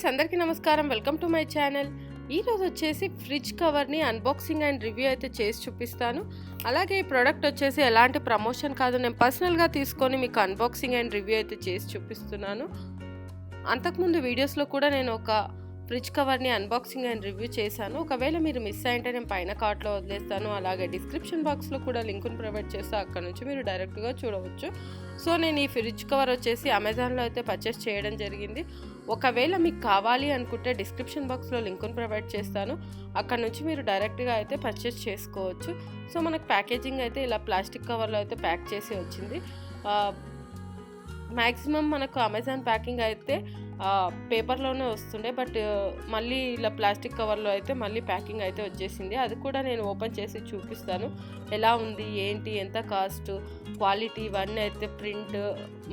Friends, అందరికీ నమస్కారం. Welcome to my channel. ఈరోజు వచ్చేసి ఫ్రిడ్జ్ కవర్ని అన్బాక్సింగ్ అండ్ రివ్యూ అయితే చేసి చూపిస్తాను. అలాగే ఈ ప్రోడక్ట్ వచ్చేసి ఎలాంటి ప్రమోషన్ కాదు, నేను పర్సనల్గా తీసుకొని మీకు అన్బాక్సింగ్ అండ్ రివ్యూ అయితే చేసి చూపిస్తున్నాను. అంతకుముందు వీడియోస్లో కూడా నేను ఒక ఫ్రిడ్జ్ కవర్ని అన్బాక్సింగ్ అండ్ రివ్యూ చేశాను. ఒకవేళ మీరు మిస్ అయింటే నేను పైన కార్ట్లో వదిలేస్తాను. అలాగే డిస్క్రిప్షన్ బాక్స్లో కూడా లింకును ప్రొవైడ్ చేస్తాను, అక్కడ నుంచి మీరు డైరెక్ట్గా చూడవచ్చు. సో నేను ఈ ఫ్రిడ్జ్ కవర్ వచ్చేసి అమెజాన్లో అయితే పర్చేస్ చేయడం జరిగింది. ఒకవేళ మీకు కావాలి అనుకుంటే డిస్క్రిప్షన్ బాక్స్లో లింకును ప్రొవైడ్ చేస్తాను, అక్కడ నుంచి మీరు డైరెక్ట్గా అయితే పర్చేస్ చేసుకోవచ్చు. సో మనకు ప్యాకేజింగ్ అయితే ఇలా ప్లాస్టిక్ కవర్లో అయితే ప్యాక్ చేసి వచ్చింది. మ్యాక్సిమం మనకు అమెజాన్ ప్యాకింగ్ అయితే పేపర్లోనే వస్తుండే, బట్ మళ్ళీ ఇలా ప్లాస్టిక్ కవర్లో అయితే మళ్ళీ ప్యాకింగ్ అయితే వచ్చేసింది. అది కూడా నేను ఓపెన్ చేసి చూపిస్తాను, ఎలా ఉంది ఏంటి, ఎంత కాస్ట్, క్వాలిటీ, ఇవన్నీ అయితే ప్రింట్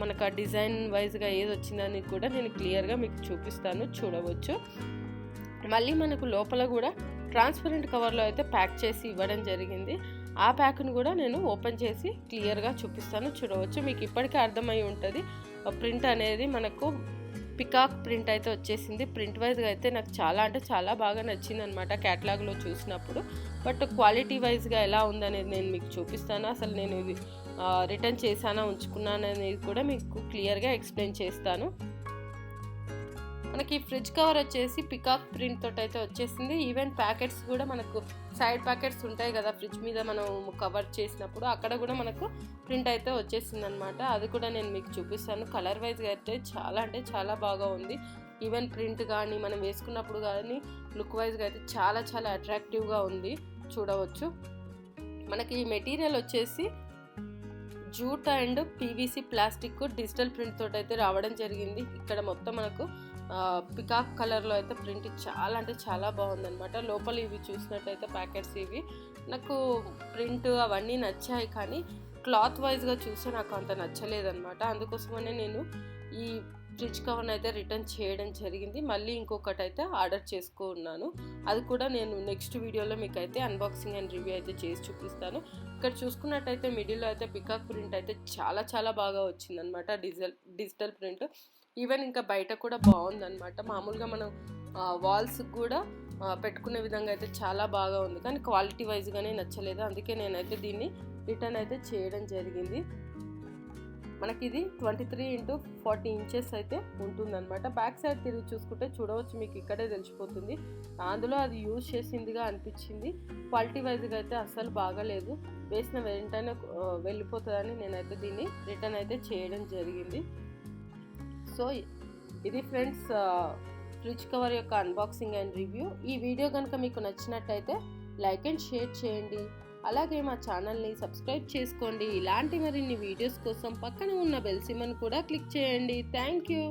మనకు ఆ డిజైన్ వైజ్గా ఏది వచ్చిందని కూడా నేను క్లియర్గా మీకు చూపిస్తాను, చూడవచ్చు. మళ్ళీ మనకు లోపల కూడా ట్రాన్స్పరెంట్ కవర్లో అయితే ప్యాక్ చేసి ఇవ్వడం జరిగింది. ఆ ప్యాక్ను కూడా నేను ఓపెన్ చేసి క్లియర్గా చూపిస్తాను, చూడవచ్చు. మీకు ఇప్పటికే అర్థమై ఉంటుంది, ప్రింట్ అనేది మనకు పికాక్ ప్రింట్ అయితే వచ్చేసింది. ప్రింట్ వైజ్గా అయితే నాకు చాలా అంటే చాలా బాగా నచ్చింది అనమాట క్యాటలాగ్లో చూసినప్పుడు. బట్ క్వాలిటీ వైజ్గా ఎలా ఉందనేది నేను మీకు చూపిస్తాను. అసలు నేను ఇది రిటర్న్ చేశానా ఉంచుకున్నాను అనేది కూడా మీకు క్లియర్గా ఎక్స్ప్లెయిన్ చేస్తాను. మనకి ఫ్రిడ్జ్ కవర్ వచ్చేసి పికాక్ ప్రింట్ తోటి అయితే వచ్చేసింది. ఈవెన్ ప్యాకెట్స్ కూడా మనకు సైడ్ ప్యాకెట్స్ ఉంటాయి కదా ఫ్రిడ్జ్ మీద మనం కవర్ చేసినప్పుడు, అక్కడ కూడా మనకు ప్రింట్ అయితే వచ్చేసింది అనమాట. అది కూడా నేను మీకు చూపిస్తాను. కలర్ వైజ్గా అయితే చాలా అంటే చాలా బాగా ఉంది. ఈవెన్ ప్రింట్ కానీ మనం వేసుకున్నప్పుడు కానీ లుక్ వైజ్గా అయితే చాలా చాలా అట్రాక్టివ్గా ఉంది, చూడవచ్చు. మనకి ఈ మెటీరియల్ వచ్చేసి jute and PVC plastic digital print తోటి అయితే రావడం జరిగింది. ఇక్కడ మొత్తం మనకు పికాక్ కలర్లో అయితే ప్రింట్ చాలా అంటే చాలా బాగుందనమాట. లోపల ఇవి చూసినట్టయితే ప్యాకెట్స్ ఇవి నాకు ప్రింట్ అవన్నీ నచ్చాయి, కానీ క్లాత్ వైజ్గా చూస్తే నాకు అంత నచ్చలేదన్నమాట. అందుకోసమనే నేను ఈ ఫ్రిడ్జ్ కవర్ని అయితే రిటర్న్ చేయడం జరిగింది. మళ్ళీ ఇంకొకటి అయితే ఆర్డర్ చేసుకున్నాను. అది కూడా నేను నెక్స్ట్ వీడియోలో మీకు అయితే అన్బాక్సింగ్ అండ్ రివ్యూ అయితే చేసి చూపిస్తాను. ఇక్కడ చూసుకున్నట్టయితే మిడిల్లో అయితే పికాక్ ప్రింట్ అయితే చాలా చాలా బాగా వచ్చిందనమాట, డిజిటల్ ప్రింట్. ఈవెన్ ఇంకా బయట కూడా బాగుందన్నమాట. మామూలుగా మనం వాల్స్కి కూడా పెట్టుకునే విధంగా అయితే చాలా బాగా ఉంది, కానీ క్వాలిటీ వైజ్గానే నచ్చలేదు. అందుకే నేనైతే దీన్ని రిటర్న్ అయితే చేయడం జరిగింది. మనకి ఇది 23x40 ఇంచెస్ అయితే ఉంటుందన్నమాట. బ్యాక్ సైడ్ తిరిగి చూసుకుంటే చూడవచ్చు, మీకు ఇక్కడే తెలిసిపోతుంది. అందులో అది యూజ్ చేసిందిగా అనిపించింది. క్వాలిటీ వైజ్గా అయితే అస్సలు బాగాలేదు. వేసిన వెంటనే వెళ్ళిపోతుందని నేనైతే దీన్ని రిటర్న్ అయితే చేయడం జరిగింది. సో ఇది ఫ్రెండ్స్ ఫ్రిడ్జ్ కవర్ యొక్క అన్బాక్సింగ్ అండ్ రివ్యూ. ఈ వీడియో కనుక మీకు నచ్చినట్టయితే లైక్ అండ్ షేర్ చేయండి. అలాగే మా ఛానల్ని సబ్స్క్రైబ్ చేసుకోండి. ఇలాంటి మరిన్ని వీడియోస్ కోసం పక్కన ఉన్న బెల్ సింబల్ కూడా క్లిక్ చేయండి. Thank you.